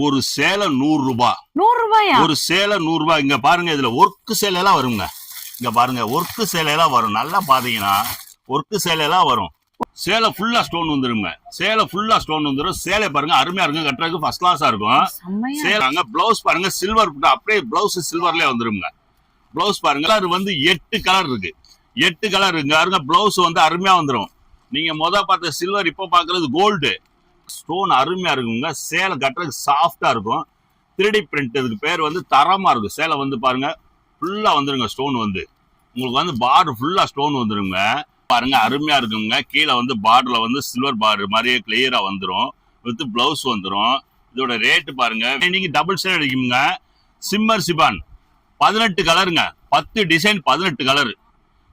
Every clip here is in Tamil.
ஒரு சேலை 100 ரூபாய். 100 ரூபாயா? ஒரு சேலை 100 ரூபாய். இங்க பாருங்க, இதுல ஒர்க்கு சேலை எல்லாம் வருங்க. இங்க பாருங்க, ஒர்க்கு சேலை எல்லாம் வரும். நல்லா பாத்தீங்கன்னா ஒர்க்கு சேலை எல்லாம் வரும். சேலை ஃபுல்லா ஸ்டோன் வந்துருங்க. சேலை ஃபுல்லா ஸ்டோன் வந்துரும். சேலை பாருங்க, அருமையா இருக்கும், கட்டுறதுக்கு ஃபர்ஸ்ட் கிளாஸா இருக்கும். சேலைங்க பிளவுஸ் பாருங்க, சில்வர் அப்படியே பிளவுஸ் சில்வர்லயே வந்துருங்க. பிளவுஸ் பாருங்க, கலர் வந்து 8 கலர் இருக்கு. 8 கலர் இருக்கு பாருங்க. பிளவுஸ் வந்து அருமையா வந்துரும். நீங்க பார்த்த சில்வர், இப்ப பாக்குறது கோல்டு. ஸ்டோன் அருமையா இருக்குங்க. சேலை கட்டுறதுக்கு சாஃப்டா இருக்கும். 3D பிரிண்ட், இதுக்கு பேர் வந்து தரமா இருக்கும். சேலை வந்து பாருங்க ஃபுல்லா வந்துருங்க. ஸ்டோன் வந்து உங்களுக்கு வந்து பார்டர் ஃபுல்லா ஸ்டோன் வந்துருங்க. பாருங்க அருமையா இருக்குங்க. கீழே வந்து பார்டர்ல வந்து சில்வர் பார்டர் மாதிரியே கிளியரா வந்துரும். வித் பிளவுஸ் வந்துரும். இதோட ரேட் பாருங்க, நீங்க டபுள் சைடு அடிக்குங்க. சிம்மர் சிபான் 18 கலருங்க. 10 டிசைன், 18 கலர்.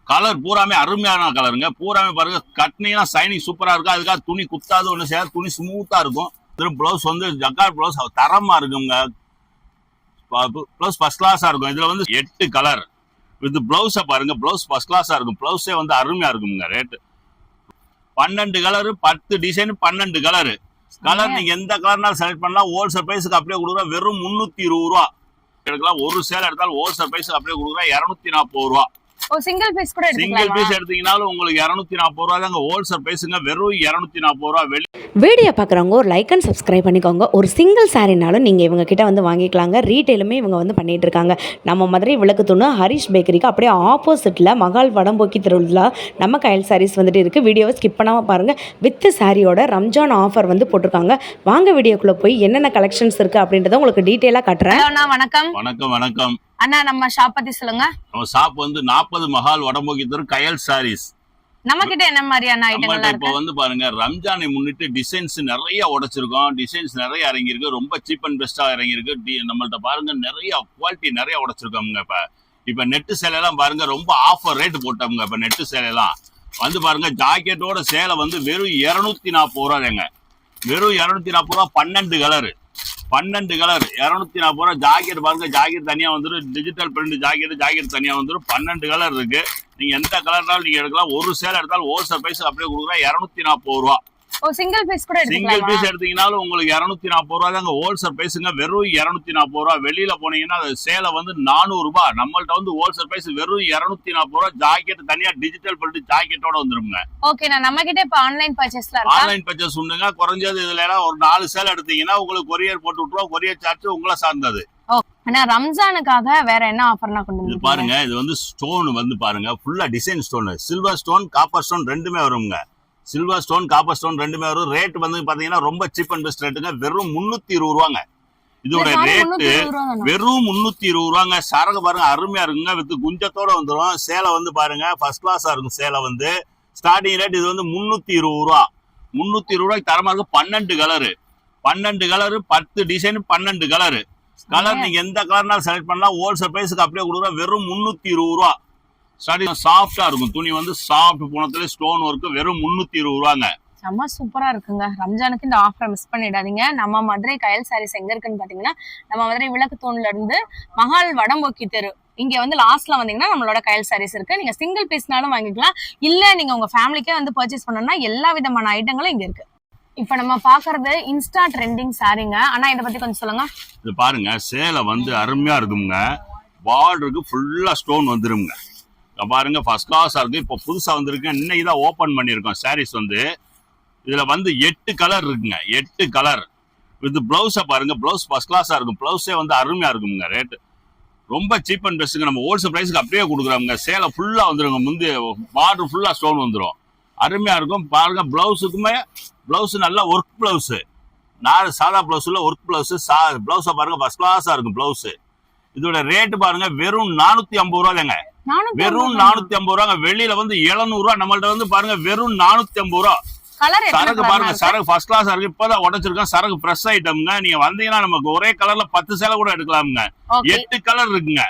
கலர் பூராமே அருமையான கலருங்க. பூராமே பாருங்க, கட்டினீங்கன்னா சைனிங் சூப்பரா இருக்கும். அதுக்காக துணி குத்தாது ஒண்ணு சேர, துணி ஸ்மூத்தா இருக்கும். பிளவுஸ் வந்து ஜக்கார்ட் பிளவுஸ் தரமா இருக்குங்க. பிளவுஸ் ஃபர்ஸ்ட் கிளாஸா இருக்கும். இதுல வந்து 8 கலர் வித் பிளவுஸ பாருங்க. பிளவுஸ் ஃபர்ஸ்ட் கிளாஸா இருக்கும். பிளவுஸே வந்து அருமையா இருக்குங்க. Rate 12 colour, 10 design, 12 colour. Colour நீங்க எந்த கலர்னாலும் செலக்ட் பண்ணலாம். ஹோல்சேல் பிரைஸுக்கு அப்படியே கொடுக்குறோம். வெறும் 320 ரூபா எடுக்கலாம். ஒரு சேலை எடுத்தாலும் ஹோல்சேல் பிரைஸ் அப்படியே கொடுக்குறோம். 240 ரூபா. சிங்கிள் பீஸ் கூட சிங்கிள் பீஸ் எடுத்தீங்கனாலும் உங்களுக்கு 240 ரூபா தாங்க ஹோல்சேல் பிரைஸுங்க. வெறும் 240 ரூபா. வீடியோ பார்க்குறவங்க ஒரு லைக் அண்ட் சப்ஸ்கிரைப் பண்ணிக்கோங்க. ஒரு சிங்கிள் சாரினாலும் நீங்கள் இவங்க கிட்ட வந்து வாங்கிக்கலாங்க. ரீட்டெயிலுமே இவங்க வந்து பண்ணிட்டு இருக்காங்க. நம்ம மதுரை விளக்கு தூணு ஹரிஷ் பேக்கரிக்கு அப்படியே ஆப்போசிட்டில் மகால் வடம்போக்கி திருவிழா நம்ம கயல் சாரீஸ் வந்துட்டு இருக்குது. வீடியோவை ஸ்கிப் பண்ணாமல் பாருங்கள். வித் சாரியோட ரம்ஜான் ஆஃபர் வந்து போட்டிருக்காங்க. வாங்க வீடியோக்குள்ளே போய் என்னென்ன கலெக்ஷன்ஸ் இருக்குது அப்படின்றத உங்களுக்கு டீட்டெயிலாக காட்டுறேன். வணக்கம். வணக்கம் வணக்கம் அண்ணா, நம்ம ஷாப் பத்தி சொல்லுங்க. நம்ம ஷாப் வந்து 40 மகால் வடம்போக்கி தெரு கயல் சாரீஸ். நம்ம கிட்ட என்ன மாதிரியான ஐட்டங்கள் இருக்கு? இப்ப வந்து பாருங்க, ரம்ஜானை முன்னிட்டு டிசைன்ஸ் நிறைய உடைச்சிருக்கோம். டிசைன்ஸ் நிறைய இறங்கியிருக்கு. ரொம்ப சீப் அண்ட் பெஸ்டா இறங்கியிருக்கு. நம்மள்ட்ட பாருங்க நிறைய குவாலிட்டி நிறைய உடைச்சிருக்கோங்க. இப்ப நெட்டு சேலை எல்லாம் பாருங்க, ரொம்ப ஆஃபர் ரேட் போட்டோம்ங்க. இப்ப நெட்டு சேலை எல்லாம் வந்து பாருங்க, ஜாக்கெட்டோட சேலை வந்து வெறும் 240 ரூபாங்க. வெறும் 240 ரூபா. 12 கலரு, 12 கலர், 240 ரூபா. ஜாக்கெட் பாருங்க, ஜாக்கெட் தனியா வந்துடும். டிஜிட்டல் பிரிண்ட் ஜாக்கெட் தனியா வந்துடும். 12 கலர் இருக்கு. நீங்க எந்த கலர்னாலும் நீங்க எடுக்கலாம். ஒரு சேலை எடுத்தாலும் ஹோல்சேல் பிரைஸ் அப்படியே கொடுக்குறோம். 240 ரூபா. சிங்கிள் பீஸ் கூட சிங்கிள் பீஸ் எடுத்தீங்கனாலும் உங்களுக்கு 240 ரூபா தாங்க ஹோல்சேல் பிரைஸுங்க. வெறும் 240 ரூபா. வெளியில போனீங்கன்னா சேலை வந்து 400 ரூபாய். நம்மள்ட்ட வந்து ஹோல்சேல் பிரைஸ் வெறும் 240 ரூபா. ஜாக்கெட் தனியா டிஜிட்டல் பிரிண்ட் ஜாக்கெட்டோட வந்துருங்க. ஓகே, நம்ம கிட்ட இப்ப ஆன்லைன் பர்ச்சேஸ்ல இருக்கு. ஆன்லைன் பர்ச்சேஸ் உண்டுங்க. குறைஞ்சது இதுல எல்லாம் ஒரு 4 சேலை எடுத்தீங்கன்னா உங்களுக்கு கொரியர் போட்டு விட்டுருவோம். கொரியர் சார்ஜ் உங்களை சார்ந்தது. ஆனா ரம்ஜானுக்காக வேற என்ன ஆஃபர்னா கொண்டு வந்து பாருங்க. இது வந்து ஸ்டோன் வந்து பாருங்க, ஃபுல்லா design stone. Silver stone, copper stone ரெண்டுமே வருங்க. சில்வர் ஸ்டோன், காப்பர் ஸ்டோன் ரெண்டுமே வரும். ரேட் வந்து பாத்தீங்கன்னா ரொம்ப சீப் அண்ட் பெஸ்ட் ரேட்டுங்க. வெறும் 320 ரூபாங்க. இதோட ரேட்டு வெறும் 320 ரூபாங்க. சரகு பாருங்க அருமையா இருக்குங்க. வித் குஞ்சத்தோட வந்துடும். சேலை வந்து பாருங்க ஃபர்ஸ்ட் கிளாஸா இருக்கும். சேலை வந்து ஸ்டார்டிங் ரேட் இது வந்து 320 ரூபா. 320 ரூபாய்க்கு தரமா இருக்கு. 12 colour, 12 colour, 10 design, 12 colour. Colour நீங்க எந்த கலர்னாலும் செலக்ட் பண்ணலாம். ஹோல்சேல் பிரைஸுக்கு அப்படியே கொடுக்குறோம். வெறும் 320 ரூபா. ஸ்டார்டிங் சாஃப்டா இருக்கும். துணி வந்து சாஃப்ட் பூனத்துல ஸ்டோன் ஒர்க். வெறும் 320 ரூபாங்க. செம்ம சூப்பரா இருக்குங்க. ரம்ஜானுக்கு இந்த ஆஃபரை மிஸ் பண்ணிடாதீங்க. நம்ம மதுரை கயல் சாரீஸ் எங்க இருக்குன்னு பாத்தீங்கன்னா, நம்ம மதுரை விளக்கு தூண்ல இருந்து மகால் வடம்போக்கி தெரு, இங்க வந்து லாஸ்ட்ல வந்தீங்கன்னா நம்மளோட கயல் சாரீஸ் இருக்கு. நீங்க சிங்கிள் பீஸ்னாலும் வாங்கிக்கலாம். இல்ல நீங்க உங்க ஃபேமிலிக்கே வந்து பர்ச்சேஸ் பண்ணணும்னா எல்லா விதமான ஐட்டங்களும் இங்க இருக்கு. இப்ப நம்ம பாக்குறது இன்ஸ்டா ட்ரெண்டிங் சாரீங்க. ஆனா இதை பத்தி கொஞ்சம் சொல்லுங்க. இது பாருங்க, சேலை வந்து அருமையா இருக்குங்க. பார்டருக்கு ஃபுல்லா ஸ்டோன் வந்துருங்க. பாருங்க ஃபர்ஸ்ட் கிளாஸா இருக்கு. இப்போ புதுசா வந்திருக்கு. இன்னைக்கு தான் ஓபன் பண்ணிருக்கோம். சாரீஸ் வந்து இதுல வந்து 8 கலர் இருக்குங்க. 8 கலர் வித் பிளவுஸ பாருங்க. பிளவுஸ் ஃபர்ஸ்ட் கிளாஸா இருக்கும். பிளவுஸே வந்து அருமையா இருக்குங்க. ரேட் ரொம்ப சீப் அண்ட் பெஸ்ட்டுங்க. நம்ம ஹோல்சேல் பிரைஸ்க்கு அப்படியே கொடுக்குறாங்க. சேலை ஃபுல்லா வந்துருங்க. முந்தி பார்டர் ஃபுல்லா ஸ்டோன் வந்துடும். அருமையா இருக்கும். பாருங்க பிளவுஸுக்குமே பிளவுஸ் நல்ல ஒர்க் பிளவுஸ். சாதா பிளவுஸ்ல ஒர்க் பிளவுஸ். பிளவுஸ பாருங்க ஃபர்ஸ்ட் கிளாஸா இருக்கும் பிளவுஸ். இதோட ரேட் பாருங்க வெறும் 450 ரூபா தாங்க. வெறும் 450 ரூபாங்க. வெளியில வந்து 700 ரூபா. நம்மள்ட்ட வந்து பாருங்க வெறும் 450 ரூபா. சரக்கு பாருங்க, சரக்கு ஃபர்ஸ்ட் கிளாஸ் இருக்கு. இப்பதான் உடைச்சிருக்கோம். சரக்கு ஃப்ரெஷ் ஐட்டம்ங்க. நீங்க வந்தீங்கன்னா நமக்கு ஒரே கலர்ல 10 சேலை கூட எடுக்கலாமுங்க. 8 கலர் இருக்குங்க.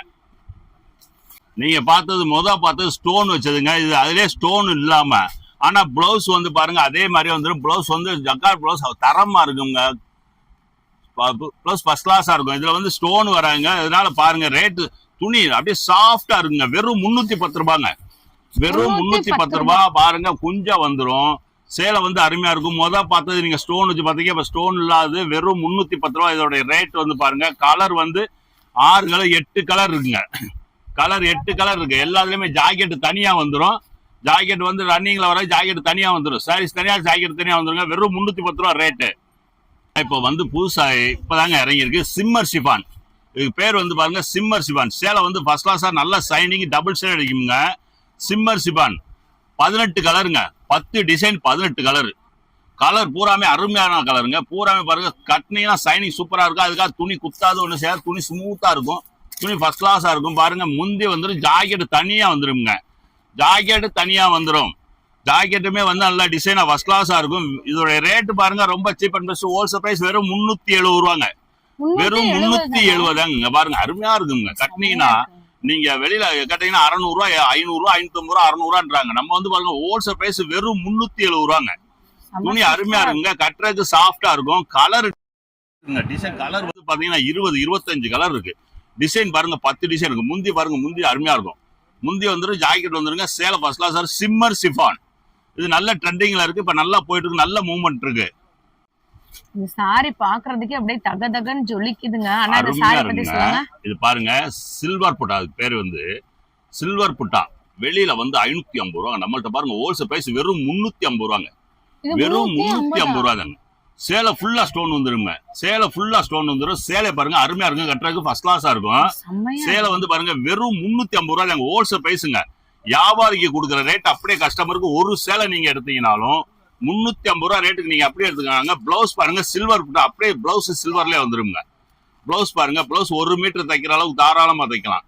நீங்க பார்த்தது ஸ்டோன் வச்சதுங்க. இது அதுலயே ஸ்டோன் இல்லாம, ஆனா பிளவுஸ் வந்து பாருங்க அதே மாதிரி வந்துடும். பிளவுஸ் வந்து ஜக்கார்ட் பிளவுஸ் தரமா இருக்குங்க. பிளவுஸ் ஃபர்ஸ்ட் கிளாஸா இருக்கும். இதுல வந்து ஸ்டோன் வராங்க. அதனால பாருங்க ரேட் துணி அப்படியே சாஃப்டா இருக்குங்க. வெறும் 310 ரூபாங்க. வெறும் 310 ரூபாய். பாருங்க குஞ்சா வந்துடும். சேலை வந்து அருமையா இருக்கும். பார்த்தது நீங்க ஸ்டோன் வச்சு பார்த்தீங்க, இப்ப ஸ்டோன் இல்லாது வெறும் 310 ரூபா. இதோட ரேட் வந்து பாருங்க. கலர் வந்து 6 கலர் 8 கலர் இருக்குங்க. கலர் 8 கலர் இருக்கு. எல்லாத்துலயுமே ஜாக்கெட் தனியா வந்துடும். ஜாக்கெட் வந்து ரன்னிங்ல வர ஜாக்கெட் தனியா வந்துடும். சாரீஸ் தனியா ஜாக்கெட் தனியா வந்துருங்க. வெறும் 310 ரூபா ரேட்டு. இப்போ வந்து புதுசா இப்பதாங்க இறங்கியிருக்கு சிம்மர் ஷிஃபான். இதுக்கு பேர் வந்து பாருங்க சிம்மர் ஷிஃபான். சேலை வந்து ஃபர்ஸ்ட் கிளாஸா நல்ல சைனிங் டபுள் ஷேட் அடிக்குங்க. சிம்மர் ஷிஃபான் 18 கலருங்க. 10 டிசைன் 18 கலர். கலர் பூராமே அருமையான கலருங்க. பூராமே பாருங்க கட்டினீங்கன்னா சைனிங் சூப்பரா இருக்கும். அதுக்காக துணி குத்தாது ஒண்ணு சேர, துணி ஸ்மூத்தா இருக்கும். துணி ஃபர்ஸ்ட் கிளாஸா இருக்கும். பாருங்க முந்தி வந்துடும். ஜாக்கெட் தனியா வந்துருங்க. ஜாக்கெட் தனியா வந்துடும். ஜாக்கெட்டுமே வந்து நல்லா டிசைனா ஃபர்ஸ்ட் கிளாஸா இருக்கும். இதோட ரேட் பாருங்க ரொம்ப cheap and best. Wholesale price வெறும் 370 ரூபாங்க. வெறும் 370 இங்க பாருங்க அருமையா இருக்குங்க. கட்டினீங்கன்னா நீங்க வெளியில கட்டிங்கன்னா 600 ரூபாய் 500 ரூபாய் 550 ரூபாய் 600 ரூபான்றாங்க. நம்ம வந்து பாருங்க ஹோல்சேல் பிரைஸ் வெறும் 370 ரூபாங்க. துணி அருமையா இருக்குங்க. கட்டுறதுக்கு சாஃப்டா இருக்கும். கலர் டிசைன் கலர் வந்து பாத்தீங்கன்னா 20 25 கலர் இருக்கு. டிசைன் பாருங்க 10 டிசைன் இருக்கு. முந்தி பாருங்க முந்தி அருமையா இருக்கும். முந்தி வந்துடும். ஜாக்கெட் வந்துருங்க. சேலை ஃபர்ஸ்ட் கிளாஸ் சிம்மர் ஷிஃபான். இது நல்ல ட்ரெண்டிங்ல இருக்கு. இப்ப நல்லா போயிட்டு இருக்கு. நல்ல மூவ்மெண்ட் இருக்கு. இந்த சாரி பாக்குறதுக்கே அப்படியே தக தகன்னு ஜொலிக்குதுங்க. ஆனா இந்த சாரி பத்தி சொல்லுங்க. இது பாருங்க சில்வர் புட்டா. அது பேரு வந்து சில்வர் புட்டா. வெளியில வந்து 550 ரூபா. நம்மள்ட்ட பாருங்க ஹோல்சேல் பிரைஸ் வெறும் 350 ரூபாங்க. வெறும் 350 ரூபா தாங்க. சேலை ஃபுல்லா ஸ்டோன் வந்துருங்க. சேலை ஃபுல்லா ஸ்டோன் வந்துடும். சேலை பாருங்க அருமையா இருக்கும். கட்டுறதுக்கு ஃபர்ஸ்ட் கிளாஸா இருக்கும். சேலை வந்து பாருங்க வெறும் 350 ரூபா தாங்க. ஹோல்சேல் பிரைஸுங்க. வியாபாரிக்கு கொடுக்குற ரேட் அப்படியே கஸ்டமருக்கு ஒரு சேலை நீங்க எடுத்தீங்கனாலும் 350 ரூபா ரேட்டுக்கு நீங்க அப்படியே எடுத்துக்காங்க. பிளவுஸ் பாருங்க சில்வர் புட்டா. அப்படியே பிளவுஸ் சில்வர்லயே வந்துருங்க. பிளவுஸ் பாருங்க. பிளவுஸ் 1 மீட்டர் தைக்கிற அளவுக்கு தாராளமா தைக்கலாம்.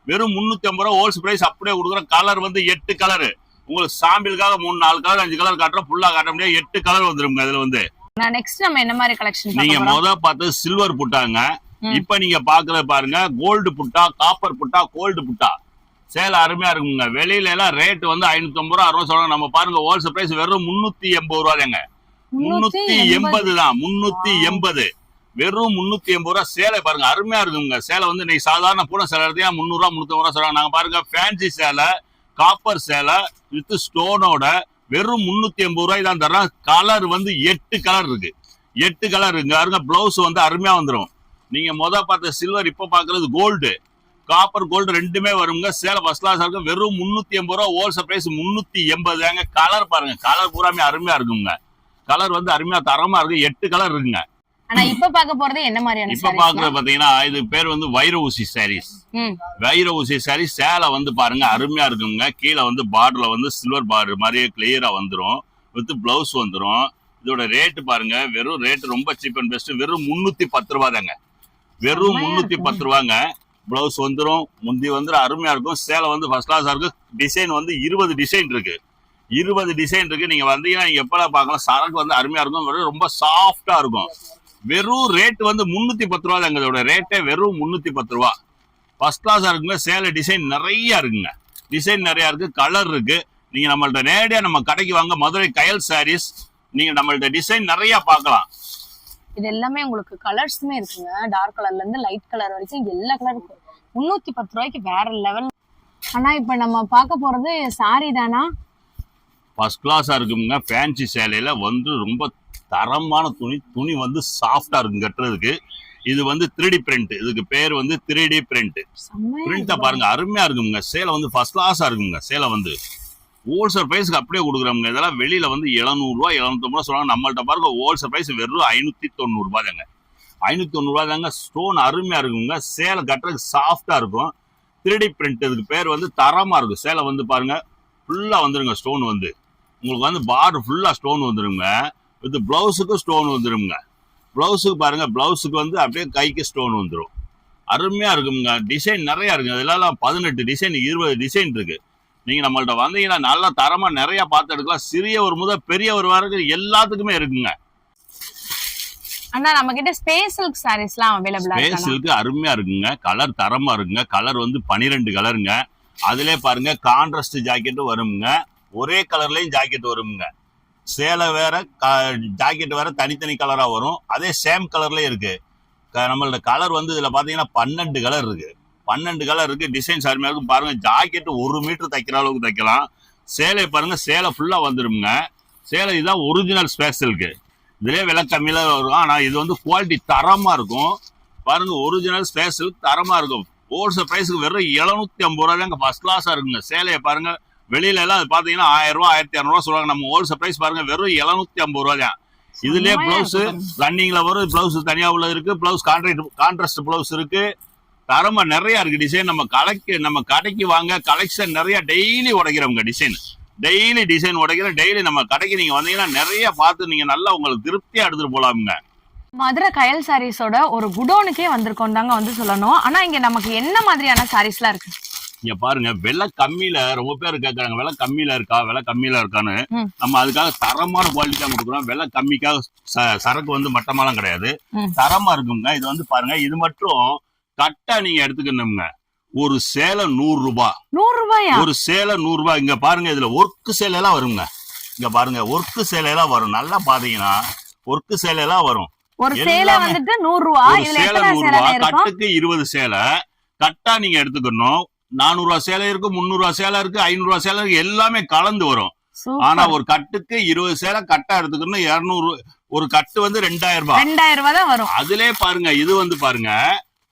வெறும் 350 ரூபா ஹோல்சேல் பிரைஸ் அப்படியே கொடுக்குறோம். கலர் வந்து 8 கலரு. உங்களுக்கு சாம்பிளுக்காக 3 4 கலர் 5 கலர் காட்டுறோம். ஃபுல்லா காட்ட முடியாது. 8 கலர் வந்துருங்க. இதுல வந்து நெக்ஸ்ட் நம்ம என்ன மாதிரி கலெக்ஷன் நீங்க பார்த்தது சில்வர் புட்டாங்க. இப்ப நீங்க பாக்குறது பாருங்க கோல்டு புட்டா, காப்பர் புட்டா, கோல்டு புட்டா. சேலை அருமையா இருக்குங்க. வெளியில எல்லாம் ரேட் வந்து 550 ரூபா 600 சொல்றாங்க. நம்ம பாருங்க ஹோல்சேல் பிரைஸ் வெறும் 380 ரூபா தாங்க. 380 தான். 380 வெறும் 380 ரூபா. சேலை பாருங்க அருமையா இருக்குங்க. சேலை வந்து இன்னைக்கு சாதாரண பூனை சேலை எடுத்தீங்கன்னா 300 ரூபா 350 ரூபா சொல்றாங்க. நாங்க பாருங்க ஃபேன்சி சேலை காப்பர் சேலை வித் ஸ்டோனோட வெறும் 380 ரூபாய் தான் தர்றோம். கலர் வந்து 8 கலர் இருக்கு. 8 கலர் இருக்கு. பாருங்க பிளவுஸ் வந்து அருமையா வந்துடும். நீங்க பார்த்த சில்வர் இப்ப பாக்குறது கோல்டு, காப்பர் கோல்டு ரெண்டுமே வருங்க. சேலை ஃபர்ஸ்ட் கிளாஸ் இருக்கும். வெறும் 380 ரூபா. ஹோல்சேல் பிரைஸ் 380 தாங்க. கலர் பாருங்க. கலர் பூராமே அருமையா இருக்குங்க. கலர் வந்து அருமையா தரமா இருக்கு. 8 கலர் இருக்குங்க. ஆனா இப்ப பாக்க போறது என்ன மாதிரியான இப்ப பாக்குறது பாத்தீங்கன்னா இது பேர் வந்து வைர ஊசி சாரீஸ். வைர ஊசி சாரீஸ். சேலை வந்து பாருங்க அருமையா இருக்குங்க. கீழே வந்து பார்டர்ல வந்து சில்வர் பார்டர் மாதிரியே கிளியரா வந்துடும். வித் பிளவுஸ் வந்துடும். இதோட ரேட் பாருங்க. வெறும் ரேட் ரொம்ப சீப் அண்ட் பெஸ்ட். வெறும் 310 ரூபா தாங்க. வெறும் 310 ரூபாங்க. பிளவுஸ் வந்துடும். முந்தி வந்து அருமையா இருக்கும். சேலை வந்து ஃபர்ஸ்ட் கிளாஸா இருக்கு. டிசைன் வந்து 20 டிசைன் இருக்கு. 20 டிசைன் இருக்கு. நீங்க வந்தீங்கன்னா நீங்க எப்பலாம் பார்க்கலாம். சரக்கு வந்து அருமையா இருக்கும். ரொம்ப சாஃப்டா இருக்கும். வெறும் ரேட் வந்து 310 ரூபா தாங்க. இதோட ரேட்டே வெறும் 310 ரூபா. ஃபர்ஸ்ட் கிளாஸா இருக்குங்க. சேலை டிசைன் நிறைய இருக்குங்க. டிசைன் நிறைய இருக்கு. கலர் இருக்கு. நீங்க நம்மள்ட்ட நேரடியா நம்ம கடைக்கு வாங்க. மதுரை கயல் சாரீஸ். நீங்க நம்மள்ட்ட டிசைன் நிறைய பார்க்கலாம். இது எல்லாமே உங்களுக்கு கலர்ஸ்மே இருக்குங்க. டார்க் கலர்ல இருந்து லைட் கலர் வரைக்கும் எல்லா கலர் இருக்கு. 310 ரூபாய்க்கு வேற லெவல். ஆனா இப்ப நம்ம பார்க்க போறது சாரி தானா? ஃபர்ஸ்ட் கிளாஸா இருக்குங்க. ஃபேன்சி சேலையில வந்து ரொம்ப தரமான துணி. துணி வந்து சாஃப்டா இருக்கும் கட்டுறதுக்கு. இது வந்து 3D பிரிண்ட். இதுக்கு பேர் வந்து 3D பிரிண்ட். பிரிண்ட பாருங்க அருமையா இருக்குங்க. சேலை வந்து ஃபர்ஸ்ட் கிளாஸா இருக்குங்க. சேலை வந்து ஹோல்சேல் பிரைஸ்க்கு அப்படியே கொடுக்குறோங்க. இதெல்லாம் வெளியில வந்து 700 ரூபாய் 750 ரூபா சொல்றாங்க. நம்மள்ட்ட பாருங்க ஹோல்சேல் பிரைஸ் வெறும் 590 ரூபாய் தாங்க. 590 ரூபாய் தாங்க. ஸ்டோன் அருமையா இருக்குங்க. சேலை கட்டுறதுக்கு சாஃப்டா இருக்கும். 3D print. இதுக்கு பேர் வந்து தரமா இருக்கும். சேலை வந்து பாருங்க ஃபுல்லா வந்துருங்க. ஸ்டோன் வந்து உங்களுக்கு வந்து பார்டர் ஃபுல்லா ஸ்டோன் வந்துருங்க. வித் பிளவுஸுக்கு ஸ்டோன் வந்துருங்க. பிளவுஸுக்கு பாருங்க. பிளவுஸுக்கு வந்து அப்படியே கைக்கு ஸ்டோன் வந்துடும். அருமையா இருக்குங்க. டிசைன் நிறைய இருக்கு. அதெல்லாம் 18 டிசைன் 20 டிசைன் இருக்கு. நீங்க நம்மள்ட்ட வந்தீங்கன்னா நல்லா தரமா நிறைய பார்த்து எடுக்கலாம். சிறியவர் முதல் பெரியவர் வரைக்கும் எல்லாத்துக்குமே இருக்குங்க. அண்ணா நம்ம கிட்ட ஸ்பேஸ் சில்க் சாரீஸ்லாம் அவைலபிளா இருக்கு. ஸ்பேஸ் சில்க் அருமையா இருக்குங்க. கலர் தரமா இருக்குங்க. கலர் வந்து 12 கலருங்க. அதுல பாருங்க கான்ட்ராஸ்ட் ஜாக்கெட்டும் வருங்க. ஒரே கலர்லயும் ஜாக்கெட் வருங்க. சேலை வேற ஜாக்கெட் வேற தனித்தனி கலரா வரும். அதே சேம் கலர்லயே இருக்கு. நம்மளோட கலர் வந்து இதுல பாத்தீங்கன்னா 12 கலர் இருக்கு. 12 கலர் இருக்கு. டிசைன்ஸ் அருமையா இருக்கும். பாருங்க ஜாக்கெட் 1 மீட்டர் தைக்கிற அளவுக்கு தைக்கலாம். சேலை பாருங்க. சேலை ஃபுல்லா வந்துருங்க. சேலை இதுதான் ஒரிஜினல் ஸ்பெஷலுக்கு. இதுலயே விலை கம்மியில வரும். ஆனா இது வந்து குவாலிட்டி தரமா இருக்கும். பாருங்க, ஒரிஜினல் ஸ்பெஷல் தரமா இருக்கும். ஹோல்சேல் பிரைஸ்க்கு வெறும் 750 ரூபா தாங்க. ஃபர்ஸ்ட் கிளாஸா இருக்குங்க. சேலையை பாருங்க, வெளியில எல்லாம் பாத்தீங்கன்னா 1000 ரூபா 1200 சொல்றாங்க. நம்ம ஹோல்சேல் பிரைஸ் பாருங்க வெறும் 750 ரூபா தான். இதுலயே பிளவுஸ் ரன்னிங்ல வரும். பிளவுஸ் தனியா உள்ளது இருக்கு. பிளவுஸ் கான்ட்ராஸ்ட் பிளவுஸ் இருக்கு. தரமா நிறைய இருக்கு டிசைன். நம்ம கடைக்கு வாங்க, கலெக்ஷன் நிறைய டெய்லி உடைக்கிறவங்க டிசைன். டெய்லி டிசைன் உடைக்கிறோம். டெய்லி நம்ம கடைக்கு நீங்க வந்தீங்கன்னா நிறைய பார்த்து நீங்க நல்லா உங்களுக்கு திருப்தியா எடுத்துட்டு போலாமுங்க. மதுரை கயல் சாரீஸோட ஒரு குடோனுக்கே வந்திருக்கோம் தாங்க வந்து சொல்லணும். ஆனா இங்க நமக்கு என்ன மாதிரியான சாரீஸ்லாம் இருக்கு? இங்க பாருங்க, விலை கம்மியில ரொம்ப பேர் கேட்கறாங்க. விலை கம்மியில இருக்கான்னு. நம்ம அதுக்காக தரமான குவாலிட்டியா கொடுக்குறோம். விலை கம்மிக்காக சரக்கு வந்து மட்டமாலாம் கிடையாது, தரமா இருக்குங்க. இது வந்து பாருங்க, இது மட்டும் கட்டா நீங்க எடுத்துக்கணுங்க. ஒரு சேலை 100 ரூபாய். 100 ரூபாயா? ஒரு சேலை 100 ரூபாய். இங்க பாருங்க, இதுல ஒர்க்கு சேலை எல்லாம் வருங்க. இங்க பாருங்க, ஒர்க்கு சேலை எல்லாம் வரும். நல்லா பாத்தீங்கன்னா ஒர்க்கு சேலை எல்லாம் வரும். ஒரு சேலை வந்துட்டு 100 ரூபாய். இதுல எத்தனை சேலை இருக்கும்? கட்டுக்கு 20 சேலை கட்டா நீங்க எடுத்துக்கணும். 400 ரூபாய் சேலை இருக்கு, 300 ரூபாய் சேலை இருக்கு, 500 ரூபாய் சேலை இருக்கு, எல்லாமே கலந்து வரும். ஆனா ஒரு கட்டுக்கு 20 சேலை கட்டா எடுத்துக்கணும். 200 ஒரு கட்டு வந்து 2000 ரூபாய். 2000 ரூபாய் தான் வரும். அதுலயே பாருங்க, இது வந்து பாருங்க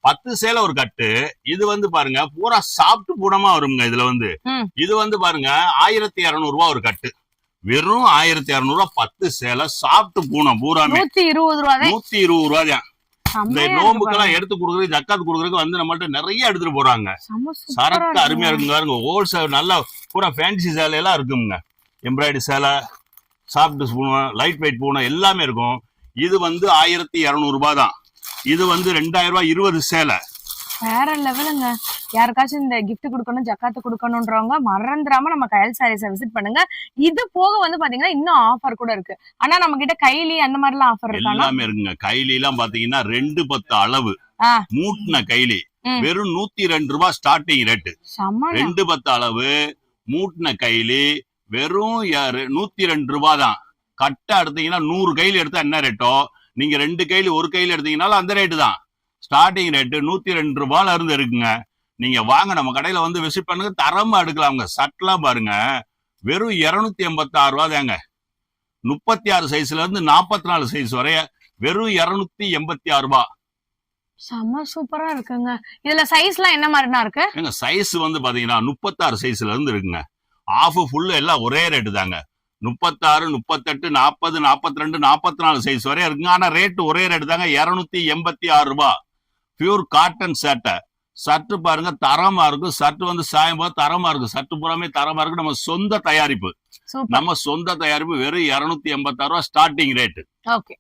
10 சேலை ஒரு கட்டு. இது வந்து பாருங்க பூரா சாப்பிட்டு பூனமா வருங்க. இதுல வந்து இது வந்து பாருங்க 1200 ரூபாய் ஒரு கட்டு. வெறும் 1200 ரூபாய் 10 சேலை சாப்பிட்டு பூனம் பூராமே 120 ரூபாய். 120 ரூபாய் தான். இந்த நோம்புக்கெல்லாம் எடுத்து கொடுக்குறது, ஜக்காத்து கொடுக்குறதுக்கு வந்து நம்மள்ட்ட நிறைய எடுத்துட்டு போறாங்க. சரக்கு அருமையா இருக்குங்க. பாருங்க, ஹோல்சேல் நல்லா பூரா ஃபேன்சி சேலை எல்லாம் இருக்குங்க. எம்ப்ராய்டரி சேலை, soft Poonam, light weight Poonam எல்லாமே இருக்கும். இது வந்து 1200 ரூபாய் தான். இது வந்து 2000 ரூபாய் 20 சேலை. வேற லெவலுங்க. யாருக்காச்சும் இந்த கிஃப்ட் கொடுக்கணும், ஜக்காத்து கொடுக்கணும்ன்றவங்க மறந்துடாம நம்ம கயல் சாரீஸை விசிட் பண்ணுங்க. இது போக வந்து பாத்தீங்கன்னா இன்னும் ஆஃபர் கூட இருக்கு. ஆனா நம்ம கிட்ட கைலி அந்த மாதிரி எல்லாம் ஆஃபர் இருக்கு. எல்லாமே இருக்குங்க. கைலி எல்லாம் பாத்தீங்கன்னா 210 அளவு மூட்டின கைலி வெறும் 102 ரூபாய் ஸ்டார்டிங் ரேட்டு. 210 அளவு மூட்டின கைலி வெறும் 102 ரூபாய் தான். கட்டை எடுத்தீங்கன்னா 100 கைலி எடுத்தா என்ன ரேட்டோ, நீங்க 2 கைலி 1 கைலி எடுத்தீங்கன்னாலும் அந்த ரேட்டு தான். ஸ்டார்டிங் ரேட்டு 102 ரூபாயில இருந்து இருக்குங்க. நீங்க வாங்க, நம்ம கடையில வந்து விசிட் பண்ணுங்க, தரமா எடுக்கலாம்ங்க. சட்டெல்லாம் பாருங்க வெறும் 286 ரூபாய் தாங்க. 36 சைஸ்ல இருந்து 44 சைஸ் வரைய வெறும் 286 ரூபாய். செம்ம சூப்பரா இருக்குங்க. இதுல சைஸ் எல்லாம் என்ன மாதிரினா இருக்கு? எங்க சைஸ் வந்து பாத்தீங்கன்னா 36 சைஸ்ல இருந்து இருக்குங்க. ஆஃப் ஃபுல் எல்லாம் ஒரே ரேட்டு தாங்க. 36, 38, 40, 42, 44 சைஸ் வரைய இருக்குங்க. ஆனா ரேட்டு ஒரே ரேட்டு தாங்க. 286 ரூபாய். பியூர் காட்டன் சட்டை. சட்டு பாருங்க தரமா இருக்கும். சட்டு வந்து சாயம் போது தரமா இருக்கும். சட்டு பூராமே தரமா இருக்கு. நம்ம சொந்த தயாரிப்பு. வெறும் 286 ரூபாய் ஸ்டார்டிங் ரேட்டு. ஓகே.